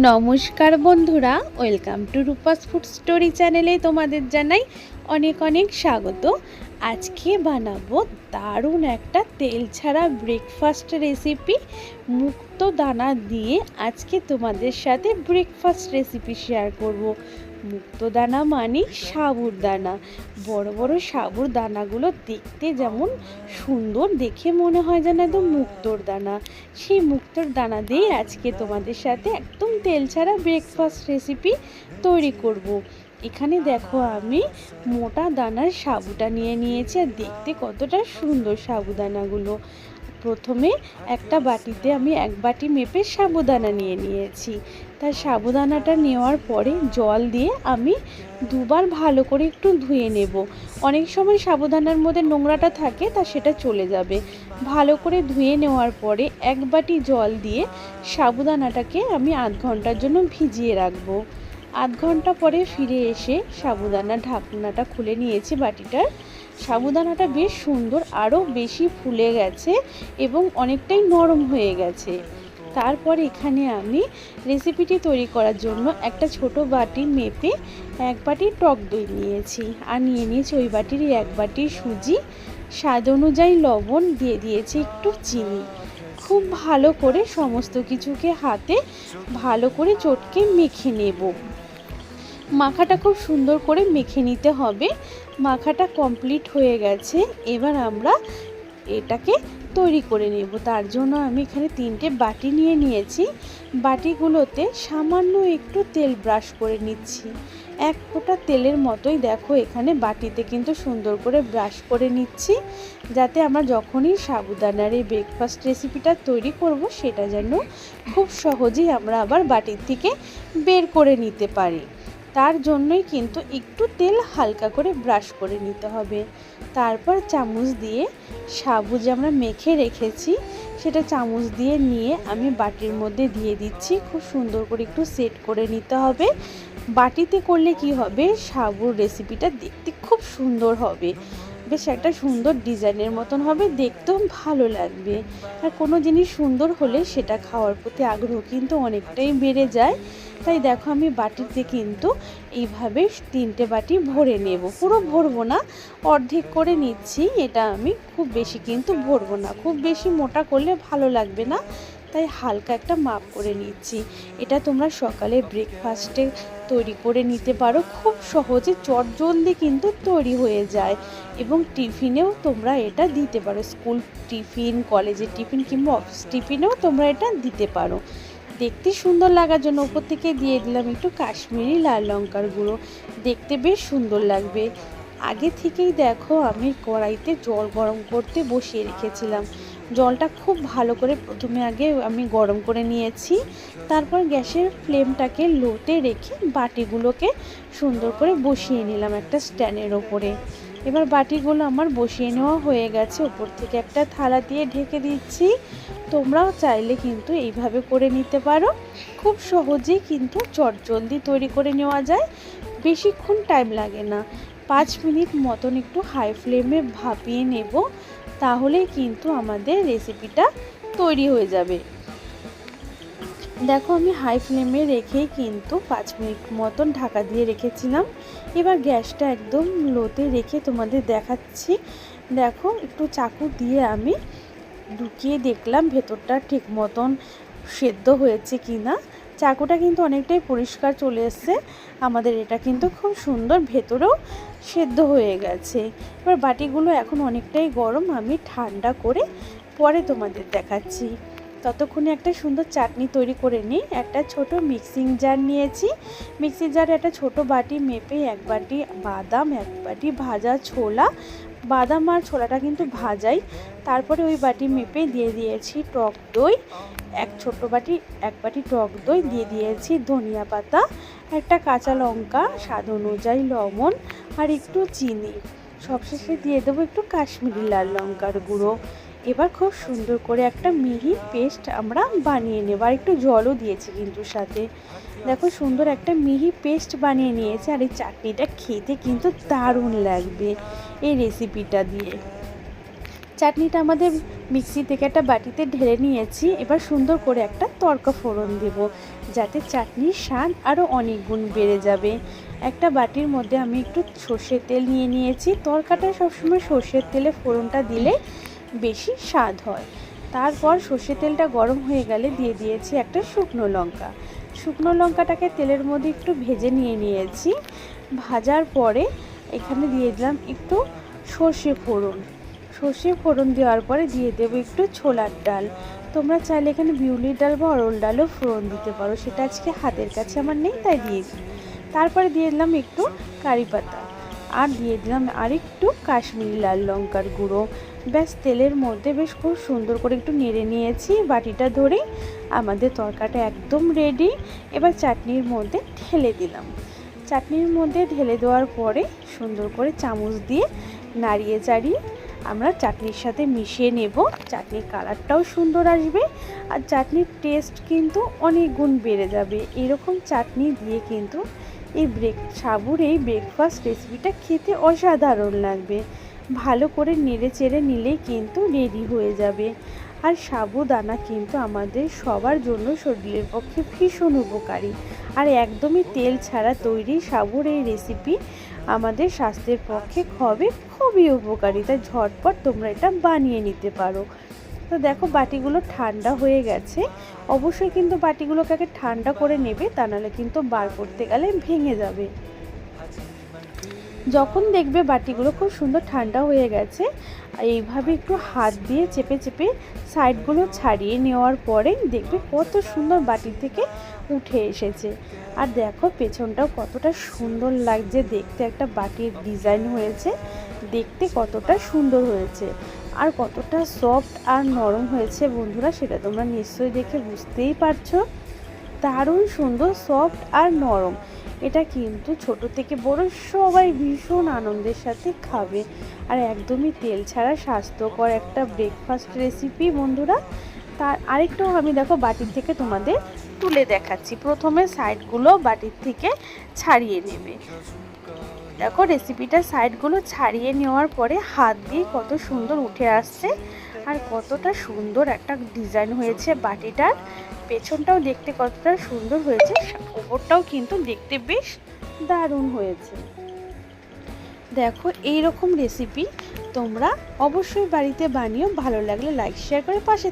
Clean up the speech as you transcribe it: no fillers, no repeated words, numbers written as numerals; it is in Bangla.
নমস্কার বন্ধুরা, welcome to Rupa's food story চ্যানেলে তোমাদের জানাই অনেক অনেক স্বাগত। আজকে বানাবো দারুণ একটা তেল ছাড়া ব্রেকফাস্ট রেসিপি। মুক্ত দানা দিয়ে আজকে তোমাদের সাথে ব্রেকফাস্ট রেসিপি শেয়ার করব। মুক্ত দানা মানে সাবুর দানা। বড় বড় সাবুর দানাগুলো দেখতে যেমন সুন্দর, দেখে মনে হয় যেন একদম মুক্তোর দানা। সেই মুক্তোর দানা দিয়ে আজকে তোমাদের সাথে একদম তেল ছাড়া ব্রেকফাস্ট রেসিপি তৈরি করব। এখানে দেখো আমি মোটা দানার সাবুটা নিয়ে নিয়েছি, আর দেখতে কতটা সুন্দর সাবুদানাগুলো। প্রথমে একটা বাটিতে আমি এক বাটি মেপে সাবুদানা নিয়ে নিয়েছি। তার সাবুদানাটা নেওয়ার পরে জল দিয়ে আমি দুবার ভালো করে একটু ধুয়ে নেব। অনেক সময় সাবুদানার মধ্যে নোংরাটা থাকে, তা সেটা চলে যাবে। ভালো করে ধুয়ে নেওয়ার পরে এক বাটি জল দিয়ে সাবুদানাটাকে আমি আধ ঘন্টার জন্য ভিজিয়ে রাখবো। আধ ঘন্টা পরে ফিরে এসে সাবুদানার ঢাকনাটা খুলে নিয়েছি বাটিটার। সাবুদানাটা বেশ সুন্দর, আরও বেশি ফুলে গেছে এবং অনেকটাই নরম হয়ে গেছে। তারপর এখানে আমি রেসিপিটি তৈরি করার জন্য একটা ছোট বাটি মেপে এক বাটি টক দই নিয়েছি, আর নিয়ে নিয়েছি ওই বাটির এক বাটি সুজি, স্বাদ অনুযায়ী লবণ, দিয়ে দিয়েছি একটু চিনি। খুব ভালো করে সমস্ত কিছুকে হাতে ভালো করে চটকে মেখে নেব। মাখাটা খুব সুন্দর করে মেখে নিতে হবে। মাখাটা কমপ্লিট হয়ে গেছে, এবার আমরা এটাকে তৈরি করে নেব। তার জন্য আমি এখানে 3টে বাটি নিয়ে নিয়েছি। বাটিগুলোতে সামান্য একটু তেল ব্রাশ করে নিচ্ছি, এক ফোঁটা তেলের মতোই দেখো এখানে বাটিতে কিন্তু সুন্দর করে ব্রাশ করে নিচ্ছি, যাতে আমরা যখনই সাবুদানার এই ব্রেকফাস্ট রেসিপিটা তৈরি করব সেটা যেন খুব সহজেই আমরা আবার বাটির থেকে বের করে নিতে পারি। তার জন্যই কিন্তু একটু তেল হালকা করে ব্রাশ করে নিতে হবে। তারপর চামচ দিয়ে সাবু যে আমরা মেখে রেখেছি সেটা চামচ দিয়ে নিয়ে আমি বাটির মধ্যে দিয়ে দিচ্ছি। খুব সুন্দর করে একটু সেট করে নিতে হবে। বাটিতে করলে কি হবে, সাবুর রেসিপিটা দেখতে খুব সুন্দর হবে, বেশ একটা সুন্দর ডিজাইনের মতন হবে, দেখতেও ভালো লাগবে। আর কোনো জিনিস সুন্দর হলে সেটা খাওয়ার প্রতি আগ্রহ কিন্তু অনেকটাই বেড়ে যায়। তাই দেখো আমি বাটিতে কিন্তু এইভাবে 3টে বাটি ভরে নেব। পুরো ভরবো না, অর্ধেক করে নিচ্ছি। এটা আমি খুব বেশি কিন্তু ভরবো না, খুব বেশি মোটা করলে ভালো লাগবে না, তাই হালকা একটা মাপ করে নিচ্ছি। এটা তোমরা সকালে ব্রেকফাস্টে তৈরি করে নিতে পারো, খুব সহজে চটজলদি কিন্তু তৈরি হয়ে যায়। এবং টিফিনেও তোমরা এটা দিতে পারো, স্কুল টিফিন, কলেজের টিফিন কিংবা অফিস টিফিনেও তোমরা এটা দিতে পারো। দেখতে সুন্দর লাগার জন্য উপর থেকে দিয়ে দিলাম একটু কাশ্মীরি লাল লঙ্কার গুঁড়ো, দেখতে বেশ সুন্দর লাগবে। আগে থেকেই দেখো আমি কড়াইতে জল গরম করতে বসিয়ে রেখেছিলাম। জলটা খুব ভালো করে প্রথমে আগে আমি গরম করে নিয়েছি। তারপর গ্যাসের ফ্লেমটাকে লোতে রেখে বাটিগুলোকে সুন্দর করে বসিয়ে নিলাম একটা স্ট্যান্ডের ওপরে। এবার বাটিগুলো আমার বসিয়ে নেওয়া হয়ে গেছে, ওপর থেকে একটা থালা দিয়ে ঢেকে দিচ্ছি। তোমরাও চাইলে কিন্তু এইভাবে করে নিতে পারো, খুব সহজেই কিন্তু চটজলদি তৈরি করে নেওয়া যায়, বেশিক্ষণ টাইম লাগে না। 5 মিনিট মতন একটু হাই ফ্লেমে ভাপিয়ে নেব, তাহলে কিন্তু আমাদের রেসিপিটা তৈরি হয়ে যাবে। দেখো আমি হাই ফ্লেমে রেখেই কিন্তু 5 মিনিট মতন ঢাকা দিয়ে রেখেছিলাম। এবার গ্যাসটা একদম লোতে রেখে তোমাদের দেখাচ্ছি। দেখো একটু চাকু দিয়ে আমি ঢুকিয়ে দেখলাম ভেতরটা ঠিক মতন সেদ্ধ হয়েছে কি না। চাকুটা কিন্তু অনেকটাই পরিষ্কার চলে এসছে আমাদের, এটা কিন্তু খুব সুন্দর ভেতরেও সেদ্ধ হয়ে গেছে। এবার বাটিগুলো এখন অনেকটাই গরম, আমি ঠান্ডা করে পরে তোমাদের দেখাচ্ছি। ততক্ষণে একটা সুন্দর চাটনি তৈরি করে নিই। একটা ছোট মিক্সিং জার নিয়েছি, মিক্সিং জারে একটা ছোট বাটি মেপে এক বাটি বাদাম, এক বাটি ভাজা ছোলা, বাদাম আর ছোলাটা কিন্তু ভাজাই। তারপরে ওই বাটি মেপে দিয়ে দিয়েছি টক দই, এক বাটি টক দই, দিয়ে দিয়েছি ধনিয়া পাতা, একটা কাঁচা লঙ্কা, স্বাদ অনুযায়ী লবণ আর একটু চিনি। সবশেষে দিয়ে দেবো একটু কাশ্মীরি লাল লঙ্কার গুঁড়ো। এবার খুব সুন্দর করে একটা মিহি পেস্ট আমরা বানিয়ে নেব, আর একটু জলও দিয়েছি কিন্তু সাথে। দেখো সুন্দর একটা মিহি পেস্ট বানিয়ে নিয়েছি, আর এই চাটনিটা খেতে কিন্তু দারুণ লাগবে এই রেসিপিটা দিয়ে। চাটনিটা আমাদের মিক্সি থেকে একটা বাটিতে ঢেলে নিয়েছি। এবার সুন্দর করে একটা তড়কা ফোড়ন দেব, যাতে চাটনির স্বাদ আরও অনেক গুণ বেড়ে যাবে। একটা বাটির মধ্যে আমি একটু সর্ষের তেল নিয়ে নিয়েছি। তড়কাটা সবসময় সর্ষের তেলে ফোড়নটা দিলে বেশি স্বাদ হয়। তারপর সর্ষের তেলটা গরম হয়ে গেলে দিয়ে দিয়েছি একটা শুকনো লঙ্কা। শুকনো লঙ্কাটাকে তেলের মধ্যে একটু ভেজে নিয়ে নিয়েছি। ভাজার পরে এখানে দিয়ে দিলাম একটু সর্ষে ফোড়ন। সর্ষে ফোড়ন দেওয়ার পরে দিয়ে দেবো একটু ছোলার ডাল। তোমরা চাইলে এখানে বিউলির ডাল বা অরল ডালও ফোড়ন দিতে পারো, সেটা আজকে হাতের কাছে আমার নেই তাই দিয়েছি। তারপরে দিয়ে দিলাম একটু কারি পাতা, আর দিয়ে দিলাম আর একটু কাশ্মীরি লাল লঙ্কার গুঁড়ো। ব্যাস তেলের মধ্যে বেশ খুব সুন্দর করে একটু নেড়ে নিয়েছি। বাটিটা ধরেই আমাদের তরকাটা একদম রেডি। এবার চাটনির মধ্যে ঢেলে দিলাম। চাটনির মধ্যে ঢেলে দেওয়ার পরে সুন্দর করে চামচ দিয়ে নাড়িয়ে চাড়িয়ে আমরা চাটনির সাথে মিশিয়ে নেব। চাটনির কালারটাও সুন্দর আসবে আর চাটনির টেস্ট কিন্তু অনেক গুণ বেড়ে যাবে। এরকম চাটনি দিয়ে কিন্তু এই সাবুর এই ব্রেকফাস্ট রেসিপিটা খেতে অসাধারণ লাগবে। ভালো করে নেড়ে চেড়ে নিলেই কিন্তু রেডি হয়ে যাবে। আর সাবুদানা কিন্তু আমাদের সবার জন্য শরীরের পক্ষে ভীষণ উপকারী। আর একদমই তেল ছাড়া তৈরি সাবুর এই রেসিপি আমাদের স্বাস্থ্যের পক্ষে খুবই উপকারী। তাই ঝটপট তোমরা এটা বানিয়ে নিতে পারো। তো দেখো বাটিগুলো ঠান্ডা হয়ে গেছে। অবশ্যই কিন্তু বাটিগুলোকে আগে ঠান্ডা করে নেবে, তা নাহলে কিন্তু বার করতে গেলে ভেঙে যাবে। যখন দেখবে বাটিগুলো খুব সুন্দর ঠান্ডা হয়ে গেছে, এইভাবে একটু হাত দিয়ে চেপে চেপে সাইডগুলো ছাড়িয়ে নেওয়ার পরে দেখবে কত সুন্দর বাটি থেকে উঠে এসেছে। আর দেখো পেছনটাও কতটা সুন্দর লাগছে দেখতে, একটা বাটির ডিজাইন হয়েছে, দেখতে কতটা সুন্দর হয়েছে আর কতটা সফট আর নরম হয়েছে বন্ধুরা, সেটা তোমরা নিশ্চয়ই দেখে বুঝতেই পারছো। দারুণ সুন্দর সফট আর নরম। এটা কিন্তু ছোট থেকে বড় সবাই ভীষণ আনন্দের সাথে খাবে। আর একদমই তেল ছাড়া স্বাস্থ্যকর একটা ব্রেকফাস্ট রেসিপি বন্ধুরা। তার আরেকটাও আমি দেখো বাটির থেকে তোমাদের তুলে দেখাচ্ছি। প্রথমে সাইডগুলো বাটির থেকে ছাড়িয়ে নেবে। দেখো রেসিপিটার সাইডগুলো ছাড়িয়ে নেওয়ার পরে হাত দিয়ে কত সুন্দর উঠে আসছে আর কতটা সুন্দর একটা ডিজাইন হয়েছে বাটিটার। পেছনটাও দেখতে কতটা সুন্দর হয়েছে, ওপরটাও কিন্তু দেখতে বেশ দারুণ হয়েছে। দেখো এই রকম রেসিপি তোমরা অবশ্যই বাড়িতে বানিও। ভালো লাগলে লাইক শেয়ার করে পাশে